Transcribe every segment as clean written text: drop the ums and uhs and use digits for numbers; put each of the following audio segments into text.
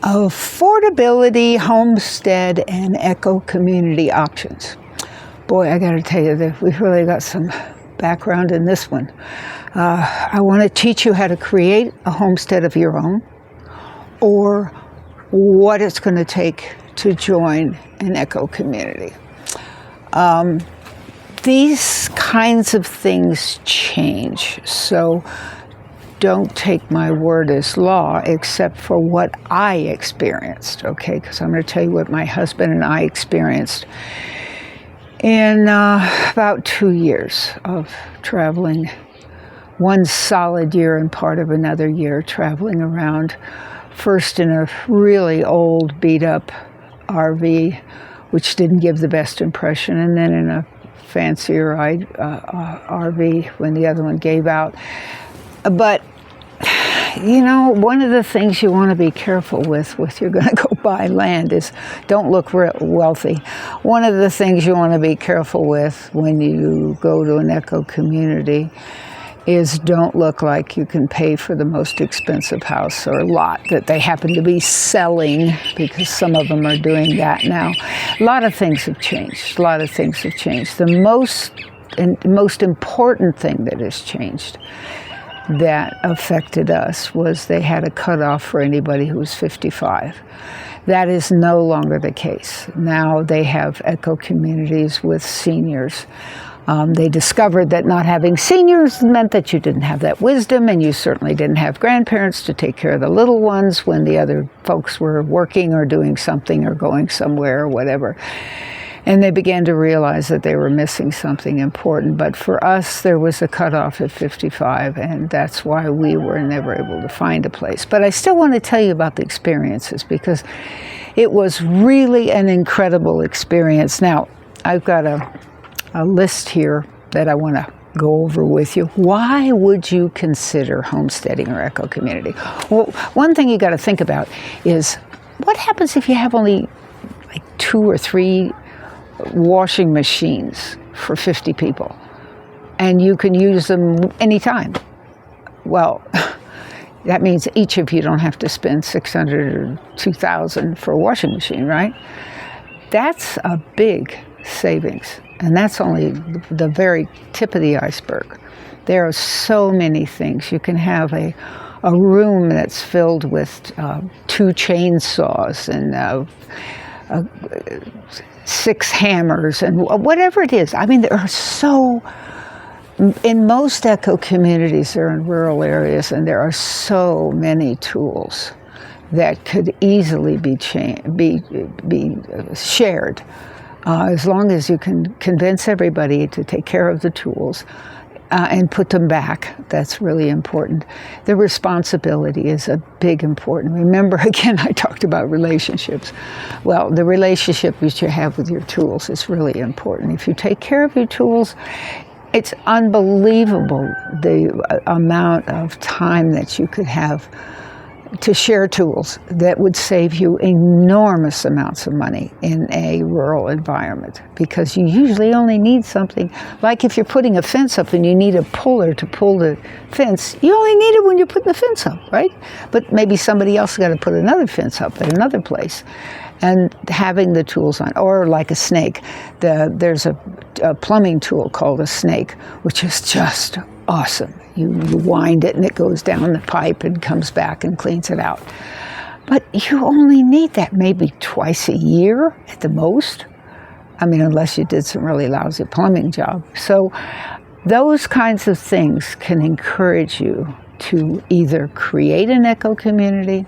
Affordability, homestead, and eco-community options. Boy, I got to tell you that we've really got some background in this one. I want to teach you how to create a homestead of your own, or what it's going to take to join an eco-community. These kinds of things change, so don't take my word as law, except for what I experienced, okay? Because I'm going to tell you what my husband and I experienced in about 2 years of traveling, one solid year and part of another year traveling around, first in a really old, beat-up RV, which didn't give the best impression, and then in a fancier RV when the other one gave out. But, you know, one of the things you want to be careful with you're going to go buy land is don't look wealthy. One of the things you want to be careful with when you go to an eco-community is don't look like you can pay for the most expensive house or lot that they happen to be selling, because some of them are doing that now. A lot of things have changed. The most important thing that has changed that affected us was they had a cutoff for anybody who was 55. That is no longer the case. Now they have eco-communities with seniors. They discovered that not having seniors meant that you didn't have that wisdom, and you certainly didn't have grandparents to take care of the little ones when the other folks were working or doing something or going somewhere or whatever. And they began to realize that they were missing something important. But for us, there was a cutoff at 55, and that's why we were never able to find a place. But I still want to tell you about the experiences, because it was really an incredible experience. Now, I've got a list here that I want to go over with you. Why would you consider homesteading or eco-community? Well, one thing you got to think about is, what happens if you have only like 2 or 3 washing machines for 50 people, and you can use them anytime? Well, that means each of you don't have to spend $600 or $2,000 for a washing machine, right? That's a big savings, and that's only the very tip of the iceberg. There are so many things. You can have a room that's filled with 2 chainsaws and 6 hammers and whatever it is. I mean, there are in most eco-communities, they're in rural areas, and there are so many tools that could easily be shared. As long as you can convince everybody to take care of the tools and put them back, that's really important. The responsibility is a big important. Remember, again, I talked about relationships. Well, the relationship that you have with your tools is really important. If you take care of your tools, it's unbelievable the amount of time that you could have to share tools that would save you enormous amounts of money in a rural environment, because you usually only need something. Like if you're putting a fence up and you need a puller to pull the fence, you only need it when you're putting the fence up, right? But maybe somebody else got to put another fence up at another place. And having the tools on, or like a snake, there's a plumbing tool called a snake, which is just awesome. You wind it and it goes down the pipe and comes back and cleans it out. But you only need that maybe twice a year at the most. I mean, unless you did some really lousy plumbing job. So those kinds of things can encourage you to either create an eco-community,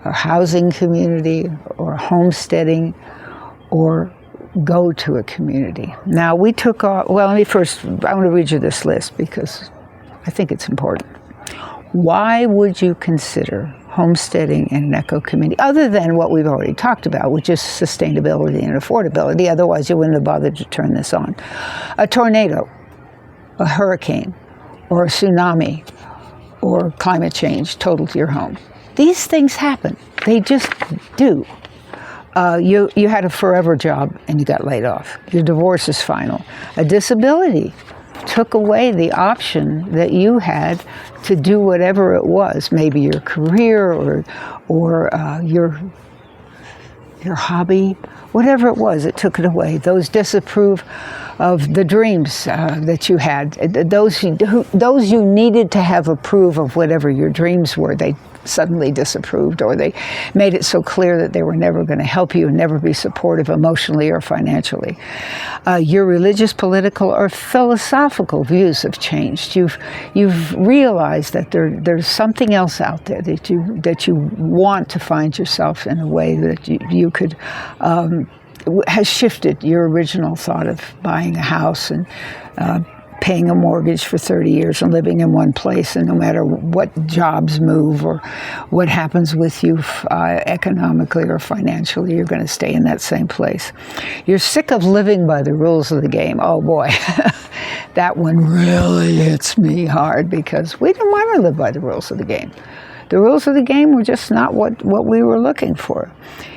or housing community, or homesteading, or go to a community. Now, we took off, well, I want to read you this list because I think it's important. Why would you consider homesteading in an eco-community, other than what we've already talked about, which is sustainability and affordability? Otherwise, you wouldn't have bothered to turn this on. A tornado, a hurricane, or a tsunami, or climate change total to your home. These things happen. They just do. You had a forever job and you got laid off. Your divorce is final. A disability took away the option that you had to do whatever it was, maybe your career or your hobby, whatever it was, it took it away. Those disapprove of the dreams that you had. Those you needed to have approve of whatever your dreams were, they suddenly disapproved, or they made it so clear that they were never going to help you and never be supportive emotionally or financially. Your religious, political, or philosophical views have changed. You've realized that there's something else out there that you want to find yourself in a way that you could has shifted your original thought of buying a house and paying a mortgage for 30 years and living in one place, and no matter what jobs move or what happens with you economically or financially, you're going to stay in that same place. You're sick of living by the rules of the game. Oh boy, that one really hits me hard, because we didn't want to live by the rules of the game. The rules of the game were just not what we were looking for.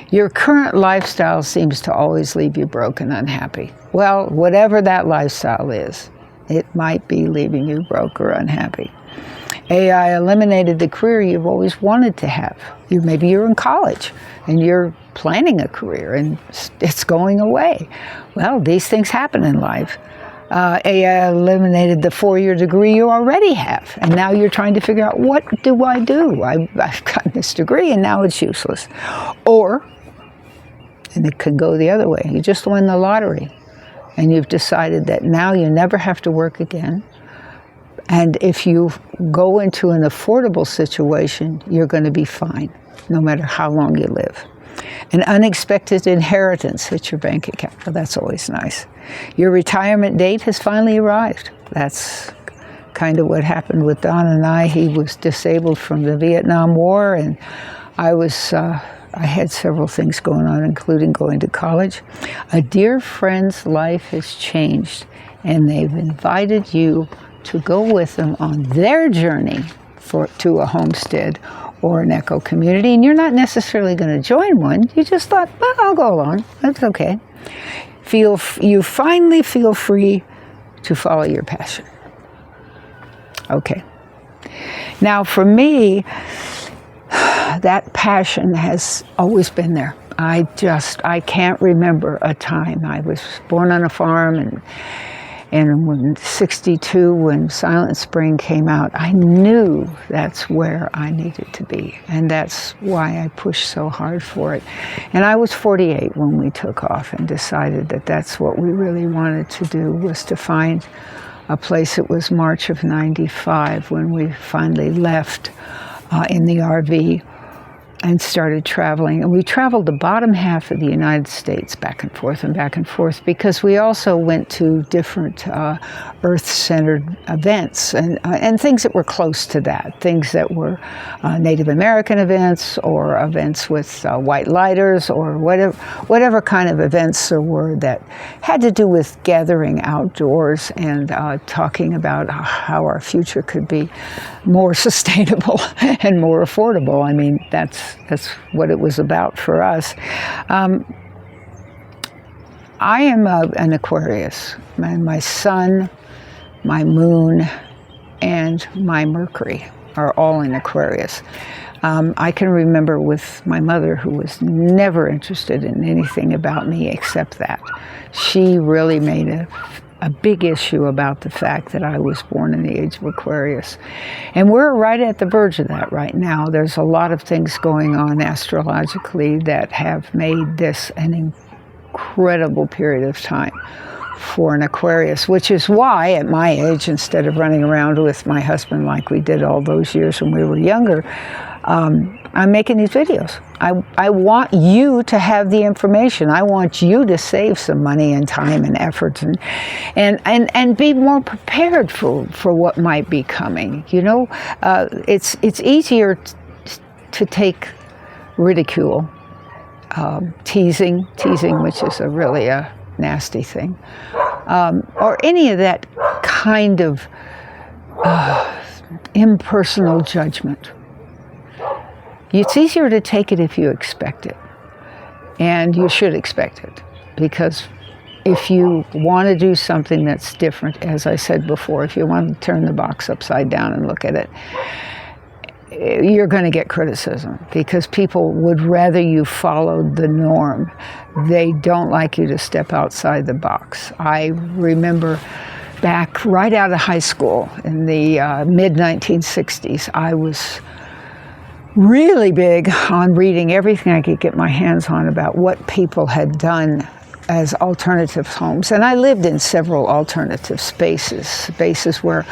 Your current lifestyle seems to always leave you broke and unhappy. Well, whatever that lifestyle is, it might be leaving you broke or unhappy. AI eliminated the career you've always wanted to have. Maybe you're in college and you're planning a career and it's going away. Well, these things happen in life. AI eliminated the 4-year degree you already have, and now you're trying to figure out, what do I do? I've gotten this degree and now it's useless. Or, and it can go the other way, you just won the lottery and you've decided that now you never have to work again, and if you go into an affordable situation, you're going to be fine, no matter how long you live. An unexpected inheritance hits your bank account. Well, that's always nice. Your retirement date has finally arrived. That's kind of what happened with Don and I. He was disabled from the Vietnam War, and I had several things going on, including going to college. A dear friend's life has changed, and they've invited you to go with them on their journey to a homestead or an eco community, and you're not necessarily going to join one. You just thought, well, I'll go along. That's okay. You finally feel free to follow your passion. Okay. Now, for me, that passion has always been there. I can't remember a time. I was born on a farm, and when '62, when Silent Spring came out, I knew that's where I needed to be. And that's why I pushed so hard for it. And I was 48 when we took off and decided that that's what we really wanted to do, was to find a place. It was March of '95 when we finally left in the RV and started traveling. And we traveled the bottom half of the United States back and forth, because we also went to different earth-centered events and things that were close to that, things that were Native American events or events with white lighters or whatever kind of events there were that had to do with gathering outdoors and talking about how our future could be more sustainable and more affordable. I mean, that's what it was about for us. I am an Aquarius. My sun, my moon, and my Mercury are all in Aquarius. I can remember with my mother, who was never interested in anything about me except that. She really made a big issue about the fact that I was born in the age of Aquarius. And we're right at the verge of that right now. There's a lot of things going on astrologically that have made this an incredible period of time for an Aquarius, which is why at my age, instead of running around with my husband like we did all those years when we were younger, I'm making these videos. I want you to have the information. I want you to save some money and time and effort and be more prepared for what might be coming. You know, it's easier to take ridicule, teasing, which is really a nasty thing, or any of that kind of impersonal judgment. It's easier to take it if you expect it, and you should expect it, because if you want to do something that's different, as I said before, if you want to turn the box upside down and look at it, you're going to get criticism because people would rather you followed the norm. They don't like you to step outside the box. I remember back right out of high school in the mid-1960s, I was really big on reading everything I could get my hands on about what people had done as alternative homes. And I lived in several alternative spaces where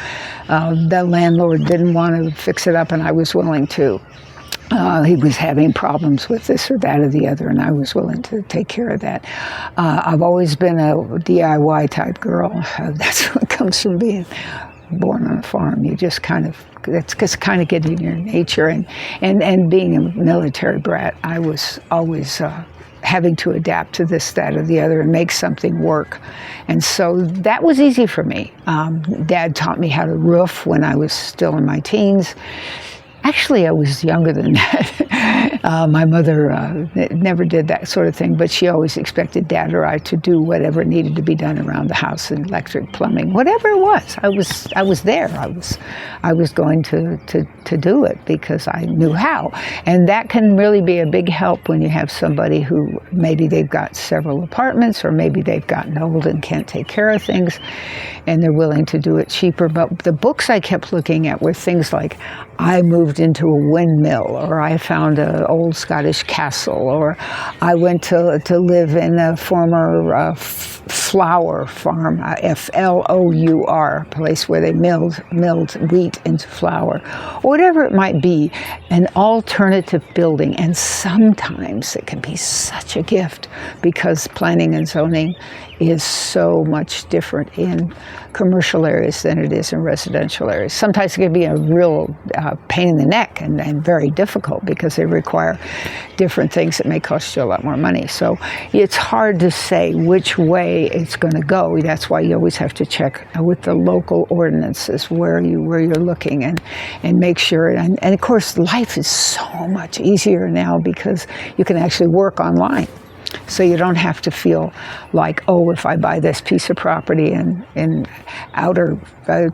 the landlord didn't want to fix it up and I was willing to. He was having problems with this or that or the other, and I was willing to take care of that. I've always been a DIY type girl. That's what comes from being born on a farm. You just that's just kind of getting in your nature. And being a military brat, I was always having to adapt to this, that, or the other and make something work. And so that was easy for me. Dad taught me how to roof when I was still in my teens. Actually, I was younger than that. My mother never did that sort of thing, but she always expected Dad or I to do whatever needed to be done around the house, electric, plumbing, whatever it was. I was there. I was going to do it because I knew how. And that can really be a big help when you have somebody who maybe they've got several apartments or maybe they've gotten old and can't take care of things and they're willing to do it cheaper. But the books I kept looking at were things like I moved into a windmill, or I found an old Scottish castle, or I went to live in a former flour farm, Flour, place where they milled wheat into flour, or whatever it might be, an alternative building. And sometimes it can be such a gift because planning and zoning is so much different in commercial areas than it is in residential areas. Sometimes it can be a real pain in the neck and very difficult because they require different things that may cost you a lot more money. So it's hard to say which way it's going to go. That's why you always have to check with the local ordinances where you're looking and make sure. And of course, life is so much easier now because you can actually work online. So you don't have to feel like, oh, if I buy this piece of property in outer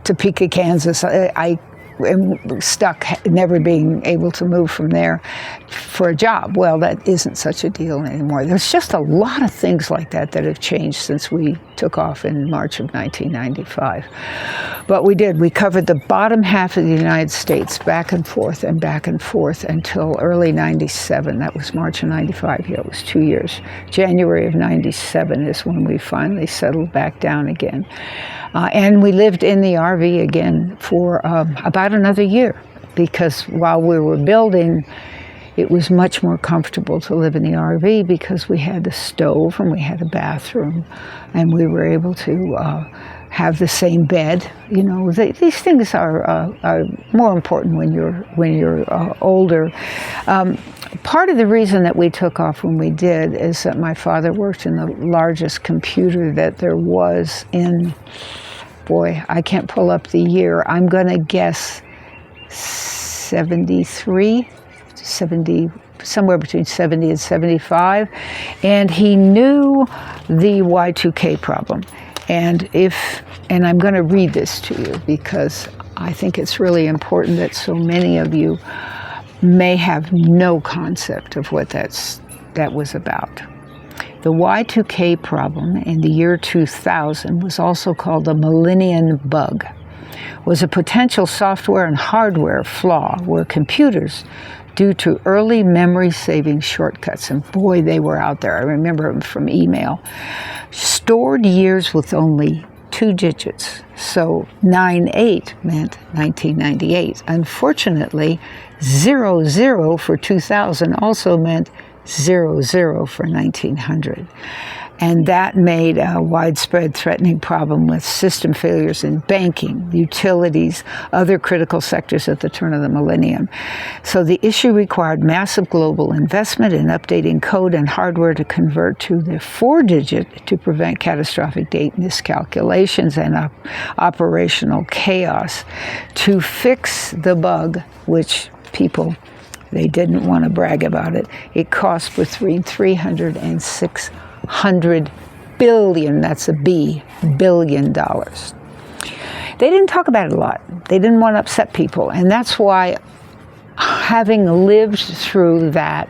Topeka, Kansas, I am stuck never being able to move from there for a job. Well, that isn't such a deal anymore. There's just a lot of things like that have changed since we took off in March of 1995. But we did. We covered the bottom half of the United States back and forth until early 97. That was March of 95. Yeah, it was 2 years. January of 97 is when we finally settled back down again. And we lived in the RV again for about another year, because while we were building, it was much more comfortable to live in the RV because we had a stove and we had a bathroom and we were able to have the same bed. You know, these things are more important when you're older. Part of the reason that we took off when we did is that my father worked in the largest computer that there was in, boy, I can't pull up the year. I'm going to guess 73, 70, somewhere between 70 and 75. And he knew the Y2K problem. And I'm going to read this to you because I think it's really important that so many of you may have no concept of what that was about. The Y2K problem in the year 2000 was also called the Millennium Bug, was a potential software and hardware flaw where computers, due to early memory-saving shortcuts, and boy, they were out there, I remember them from email, stored years with only 2 digits. So 98 meant 1998. Unfortunately, 00 for 2000 also meant 00 for 1900. And that made a widespread threatening problem with system failures in banking, utilities, other critical sectors at the turn of the millennium. So the issue required massive global investment in updating code and hardware to convert to the 4-digit to prevent catastrophic date miscalculations and operational chaos. To fix the bug, which people, they didn't want to brag about it, it cost between $300 and $600 billion, that's a B, $billion. They didn't talk about it a lot. They didn't want to upset people. And that's why, having lived through that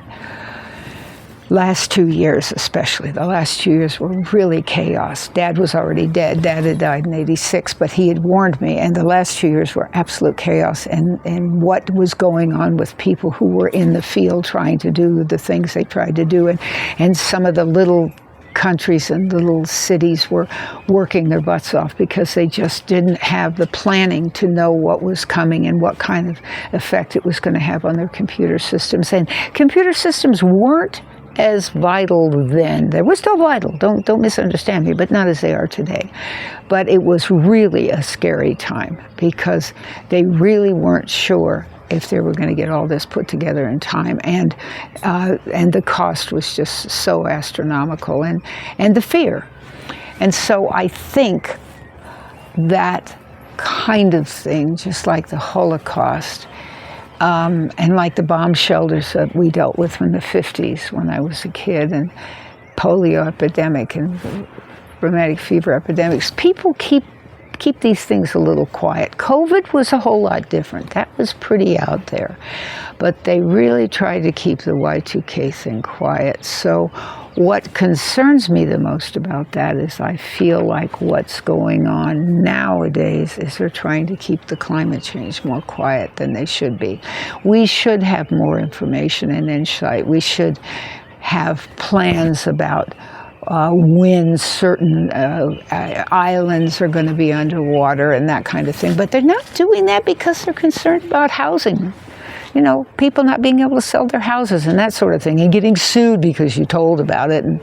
last 2 years especially, the last 2 years were really chaos. Dad was already dead. Dad had died in '86, but he had warned me. And the last 2 years were absolute chaos. And what was going on with people who were in the field trying to do the things they tried to do. And some of the little countries and little cities were working their butts off because they just didn't have the planning to know what was coming and what kind of effect it was going to have on their computer systems. And computer systems weren't as vital then. They were still vital, don't misunderstand me, but not as they are today. But it was really a scary time because they really weren't sure if they were going to get all this put together in time, and the cost was just so astronomical, and the fear. And so I think that kind of thing, just like the Holocaust, and like the bomb shelters that we dealt with in the 50s when I was a kid, and polio epidemic and rheumatic fever epidemics, people keep these things a little quiet. COVID was a whole lot different. That was pretty out there. But they really tried to keep the Y2K thing quiet. So what concerns me the most about that is I feel like what's going on nowadays is they're trying to keep the climate change more quiet than they should be. We should have more information and insight. We should have plans about when certain islands are going to be underwater and that kind of thing. But they're not doing that because they're concerned about housing. You know, people not being able to sell their houses and that sort of thing, and getting sued because you told about it. And,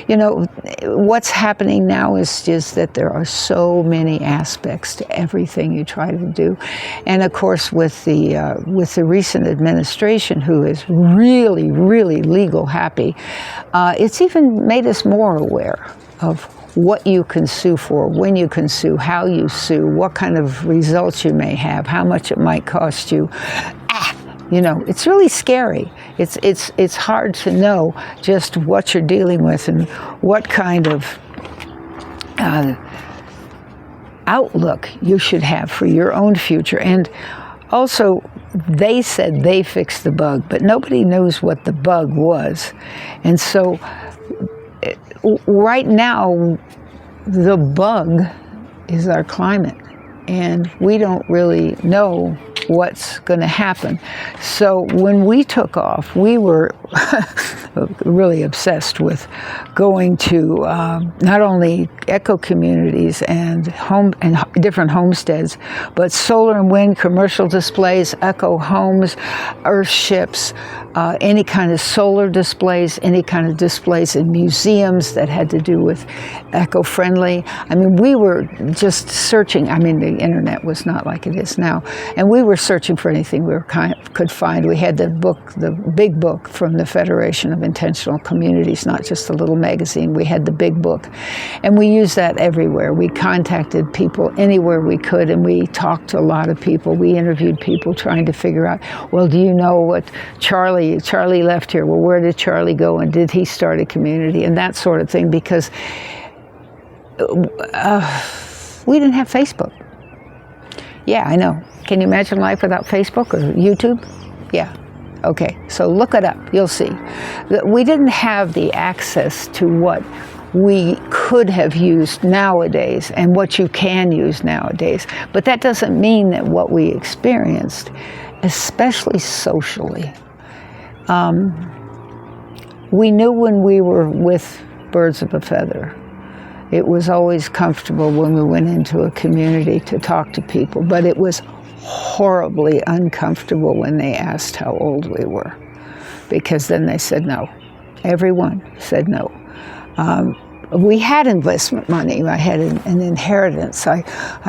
you know, what's happening now is just that there are so many aspects to everything you try to do. And of course, with the recent administration, who is really, really legal happy, it's even made us more aware of what you can sue for, when you can sue, how you sue, what kind of results you may have, how much it might cost you. You know, it's really scary. It's hard to know just what you're dealing with and what kind of outlook you should have for your own future. And also, they said they fixed the bug, but nobody knows what the bug was. And so right now, the bug is our climate, and we don't really know what's going to happen. So when we took off, we were really obsessed with going to not only eco communities and different homesteads, but solar and wind commercial displays, eco homes, earth ships, any kind of solar displays, any kind of displays in museums that had to do with eco-friendly. I mean, we were just searching. I mean, the internet was not like it is now, and we were searching for anything we could find. We had the big book from the Federation of Intentional Communities, not just a little magazine. We had the big book, and we used that everywhere. We contacted people anywhere we could, and we talked to a lot of people. We interviewed people trying to figure out, well, do you know what Charlie left here? Well, where did Charlie go, and did he start a community, and that sort of thing, because we didn't have Facebook. Yeah, I know. Can you imagine life without Facebook or YouTube? Yeah. Okay, so look it up. You'll see. We didn't have the access to what we could have used nowadays and what you can use nowadays. But that doesn't mean that what we experienced, especially socially, we knew when we were with birds of a feather. It was always comfortable when we went into a community to talk to people, but it was horribly uncomfortable when they asked how old we were, because then they said no. Everyone said no. We had investment money. I had an inheritance. I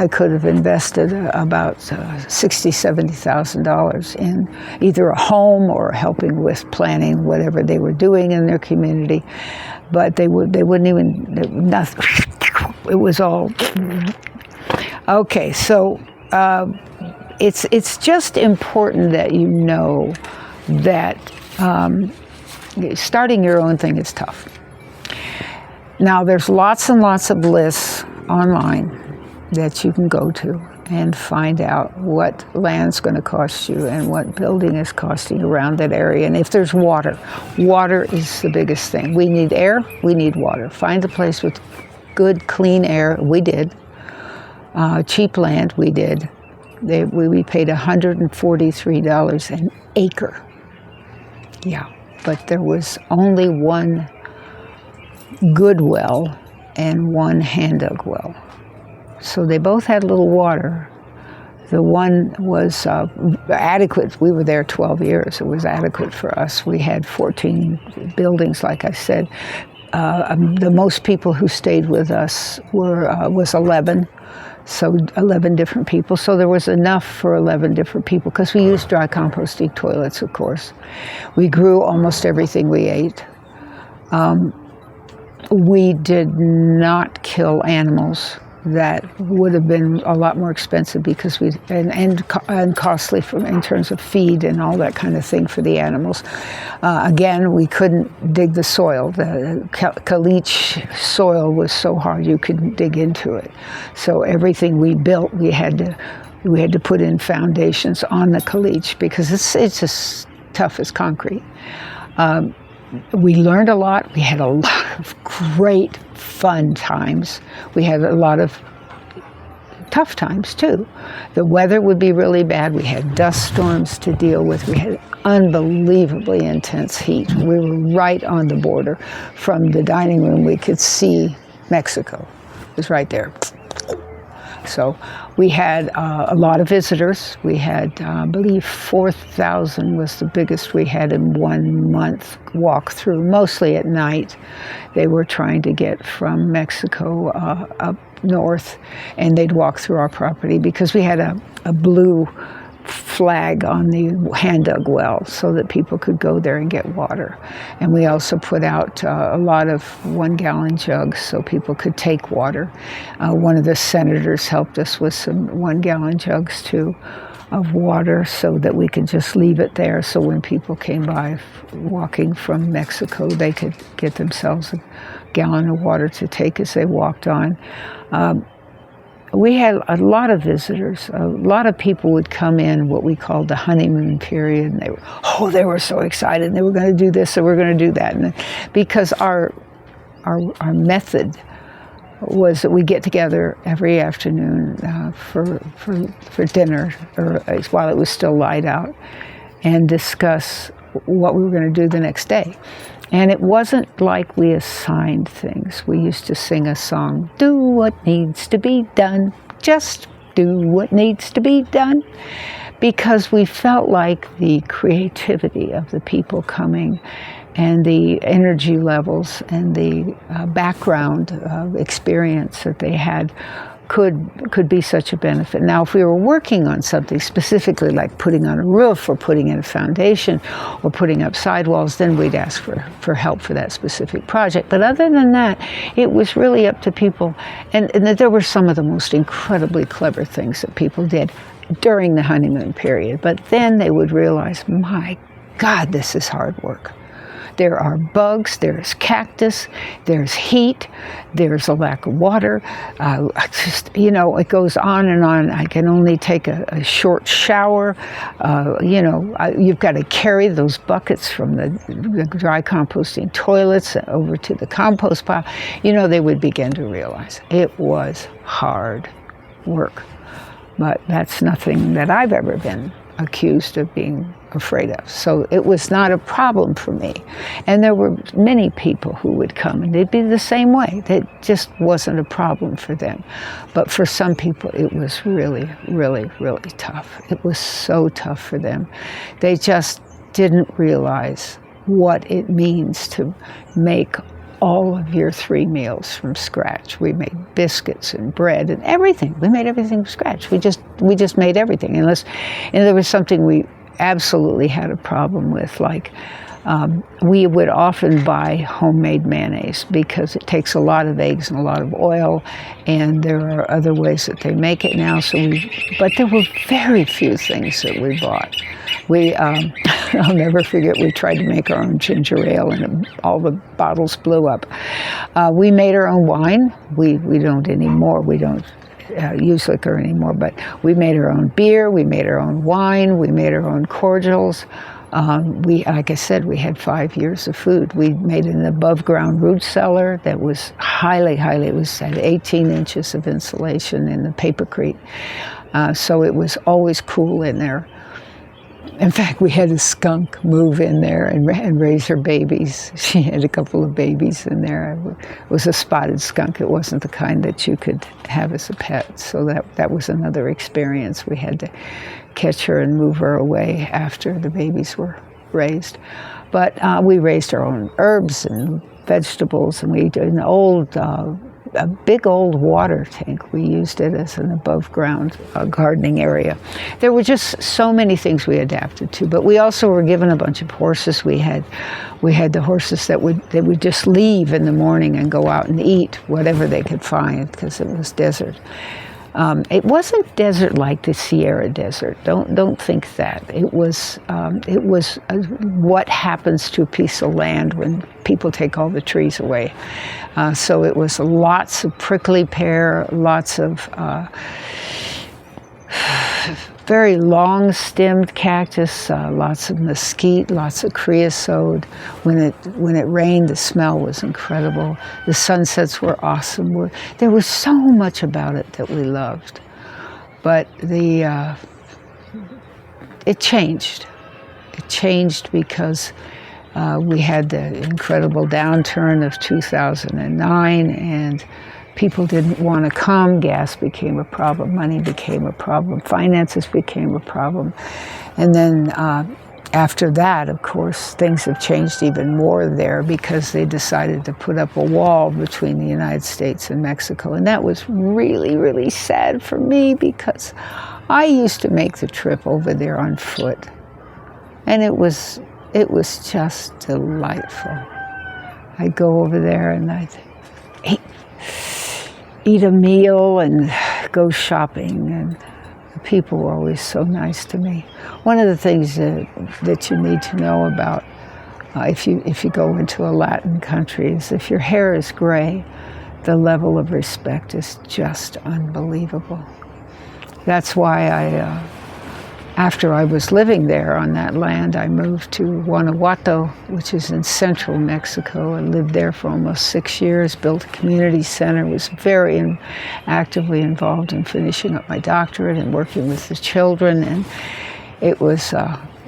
could have invested about $60,000, $70,000 in either a home or helping with planning whatever they were doing in their community. But they wouldn't even, nothing. It was all, okay, so it's just important that you know that starting your own thing is tough. Now, there's lots and lots of lists online that you can go to and find out what land's going to cost you and what building is costing around that area. And if there's water, water is the biggest thing. We need air, we need water. Find a place with good, clean air. We did. Cheap land, we did. We paid $143 an acre. Yeah, but there was only one good well and one hand-dug well. So they both had a little water. The one was adequate. We were there 12 years. It was adequate for us. We had 14 buildings, like I said. The most people who stayed with us was 11. So 11 different people. So there was enough for 11 different people because we used dry composting toilets, of course. We grew almost everything we ate. We did not kill animals. That would have been a lot more expensive because and costly in terms of feed and all that kind of thing for the animals. Again, we couldn't dig the soil. The caliche soil was so hard you couldn't dig into it. So everything we built, we had to put in foundations on the caliche because it's as tough as concrete. We learned a lot. We had a lot of great, fun times. We had a lot of tough times, too. The weather would be really bad. We had dust storms to deal with. We had unbelievably intense heat. We were right on the border. From the dining room, we could see Mexico. It was right there. So we had a lot of visitors. We had, I believe, 4,000 was the biggest we had in 1 month walk through, mostly at night. They were trying to get from Mexico up north, and they'd walk through our property because we had a blue flag on the hand-dug well so that people could go there and get water. And we also put out a lot of 1-gallon jugs so people could take water. One of the senators helped us with some 1-gallon jugs too of water so that we could just leave it there so when people came by walking from Mexico they could get themselves a gallon of water to take as they walked on. We had a lot of visitors. A lot of people would come in what we called the honeymoon period, and they were so excited. And they were going to do this, and we're going to do that, and because our method was that we get together every afternoon for dinner, or while it was still light out, and discuss what we were going to do the next day. And it wasn't like we assigned things. We used to sing a song, do what needs to be done, just do what needs to be done, because we felt like the creativity of the people coming and the energy levels and the background experience that they had could be such a benefit. Now, if we were working on something specifically like putting on a roof or putting in a foundation or putting up sidewalls, then we'd ask for help for that specific project. But other than that, it was really up to people. And there were some of the most incredibly clever things that people did during the honeymoon period. But then they would realize, my God, this is hard work. There are bugs, there's cactus, there's heat, there's a lack of water. It goes on and on. I can only take a short shower. You've got to carry those buckets from the dry composting toilets over to the compost pile. They would begin to realize it was hard work. But that's nothing that I've ever been accused of being afraid of. So it was not a problem for me. And there were many people who would come and they'd be the same way. It just wasn't a problem for them. But for some people, it was really, really, really tough. It was so tough for them. They just didn't realize what it means to make all of your 3 meals from scratch. We made biscuits and bread and everything. We made everything from scratch. We just made everything. And there was something we absolutely had a problem with, like we would often buy homemade mayonnaise because it takes a lot of eggs and a lot of oil, and there are other ways that they make it now. But there were very few things that we bought. I'll never forget, we tried to make our own ginger ale and all the bottles blew up. We made our own wine. We don't anymore. We don't use liquor anymore, but we made our own beer. We made our own wine. We made our own cordials. Like I said, we had 5 years of food. We made an above-ground root cellar that was it had 18 inches of insulation in the papercrete. So it was always cool in there. In fact, we had a skunk move in there and raise her babies. She had a couple of babies in there. It was a spotted skunk. It wasn't the kind that you could have as a pet. So that was another experience. We had to catch her and move her away after the babies were raised. But we raised our own herbs and vegetables, and we did a big old water tank. We used it as an above-ground gardening area. There were just so many things we adapted to, but we also were given a bunch of horses. We had the horses that would just leave in the morning and go out and eat whatever they could find because it was desert. It wasn't desert like the Sierra Desert. Don't think that. It was what happens to a piece of land when people take all the trees away. So it was lots of prickly pear, lots of very long-stemmed cactus, lots of mesquite, lots of creosote. When it rained, the smell was incredible. The sunsets were awesome. There was so much about it that we loved. But it changed. It changed because we had the incredible downturn of 2009, and people didn't want to come. Gas became a problem. Money became a problem. Finances became a problem. And then after that, of course, things have changed even more there because they decided to put up a wall between the United States and Mexico. And that was really, really sad for me because I used to make the trip over there on foot. And it was just delightful. I'd go over there and I'd eat a meal and go shopping, and the people were always so nice to me. One of the things that you need to know about if you go into a Latin country is if your hair is gray, the level of respect is just unbelievable. That's why after I was living there on that land, I moved to Guanajuato, which is in central Mexico. I lived there for almost 6 years, built a community center, was very actively involved in finishing up my doctorate and working with the children, and it was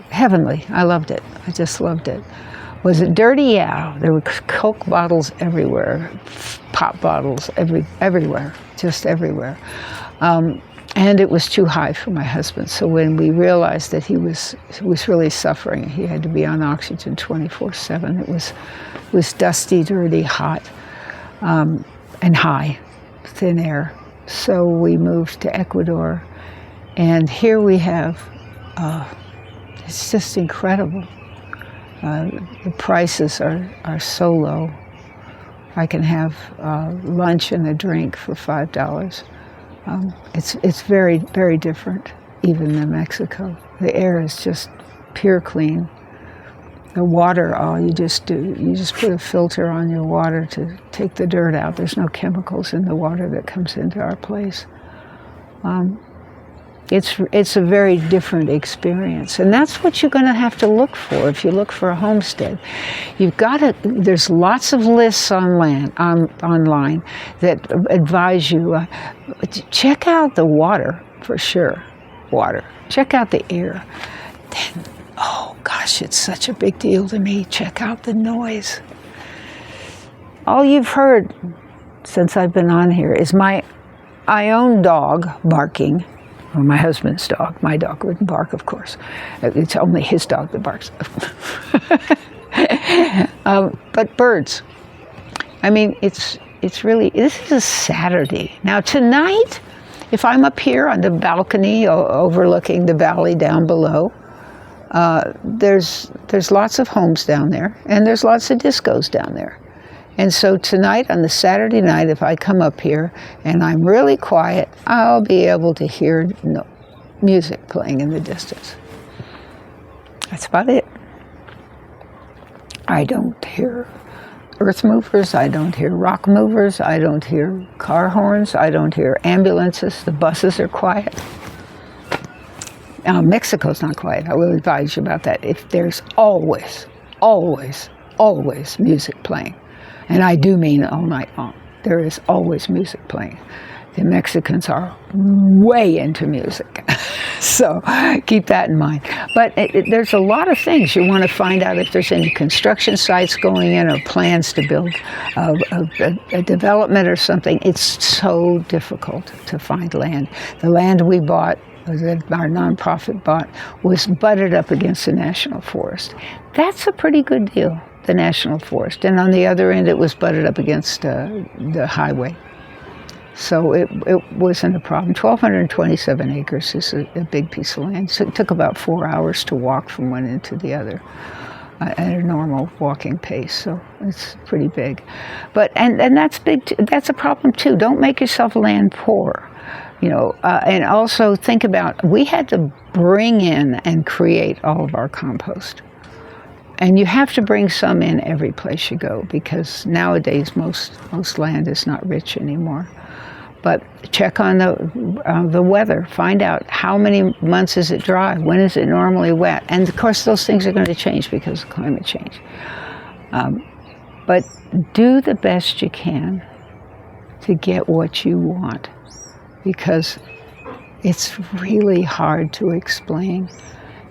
heavenly. I loved it. I just loved it. Was it dirty? Yeah. There were Coke bottles everywhere, pop bottles everywhere, just everywhere. And it was too high for my husband. So when we realized that he was really suffering, he had to be on oxygen 24/7. It was dusty, dirty, hot, and high, thin air. So we moved to Ecuador, and here we have, it's just incredible. The prices are so low. I can have lunch and a drink for $5. It's very, very different, even in Mexico. The air is just pure clean. The water, you just put a filter on your water to take the dirt out. There's no chemicals in the water that comes into our place. It's a very different experience, and that's what you're going to have to look for if you look for a homestead. There's lots of lists online that advise you. Check out the water for sure. Water. Check out the air. Then, oh gosh, it's such a big deal to me. Check out the noise. All you've heard since I've been on here is my own dog barking. Or my husband's dog. My dog wouldn't bark, of course. It's only his dog that barks. But birds. I mean, it's really, this is a Saturday. Now tonight, if I'm up here on the balcony overlooking the valley down below, there's lots of homes down there, and there's lots of discos down there. And so tonight, on the Saturday night, if I come up here and I'm really quiet, I'll be able to hear music playing in the distance. That's about it. I don't hear earth movers, I don't hear rock movers, I don't hear car horns, I don't hear ambulances, the buses are quiet. Now, Mexico's not quiet, I will advise you about that. If there's always, always, always music playing. And I do mean all night long. There is always music playing. The Mexicans are way into music. So keep that in mind. But there's a lot of things. You want to find out if there's any construction sites going in or plans to build a development or something. It's so difficult to find land. The land we bought, that our nonprofit bought, was butted up against the National Forest. That's a pretty good deal, the National Forest. And on the other end, it was butted up against the highway. So it wasn't a problem. 1,227 acres is a big piece of land. So it took about 4 hours to walk from one end to the other at a normal walking pace. So it's pretty big. But and that's big. That's a problem too. Don't make yourself land poor. You know, and also think about, we had to bring in and create all of our compost. And you have to bring some in every place you go, because nowadays most land is not rich anymore. But check on the weather. Find out how many months is it dry, when is it normally wet. And of course those things are going to change because of climate change. But do the best you can to get what you want, because it's really hard to explain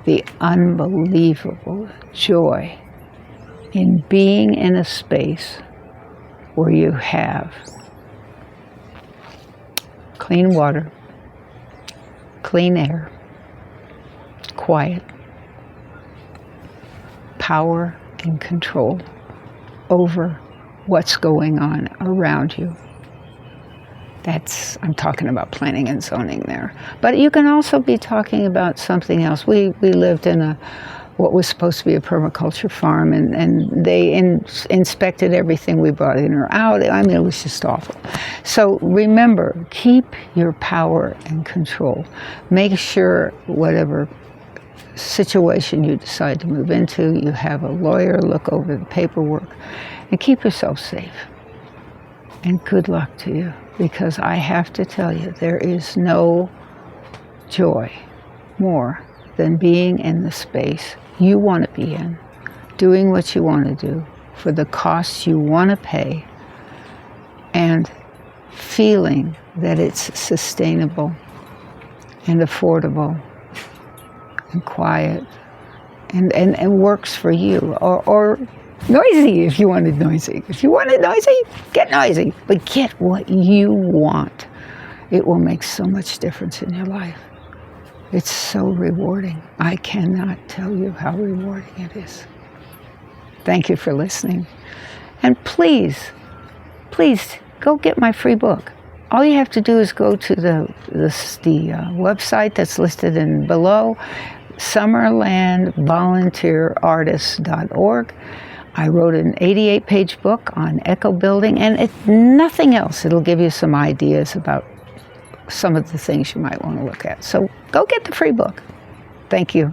the unbelievable joy in being in a space where you have clean water, clean air, quiet, power and control over what's going on around you. I'm talking about planning and zoning there. But you can also be talking about something else. We lived in what was supposed to be a permaculture farm, and they inspected everything we brought in or out. I mean, it was just awful. So remember, keep your power and control. Make sure whatever situation you decide to move into, you have a lawyer look over the paperwork, and keep yourself safe. And good luck to you, because I have to tell you, there is no joy more than being in the space you want to be in, doing what you want to do for the costs you want to pay, and feeling that it's sustainable and affordable and quiet and works for you, or noisy if you wanted noisy. If you wanted noisy, get noisy, but get what you want. It will make so much difference in your life. It's so rewarding. I cannot tell you how rewarding it is. Thank you for listening. And please go get my free book. All you have to do is go to the website that's listed in below, summerlandvolunteerartist.org. I wrote an 88-page book on eco building, and if nothing else, it'll give you some ideas about some of the things you might want to look at. So go get the free book. Thank you.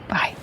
Bye.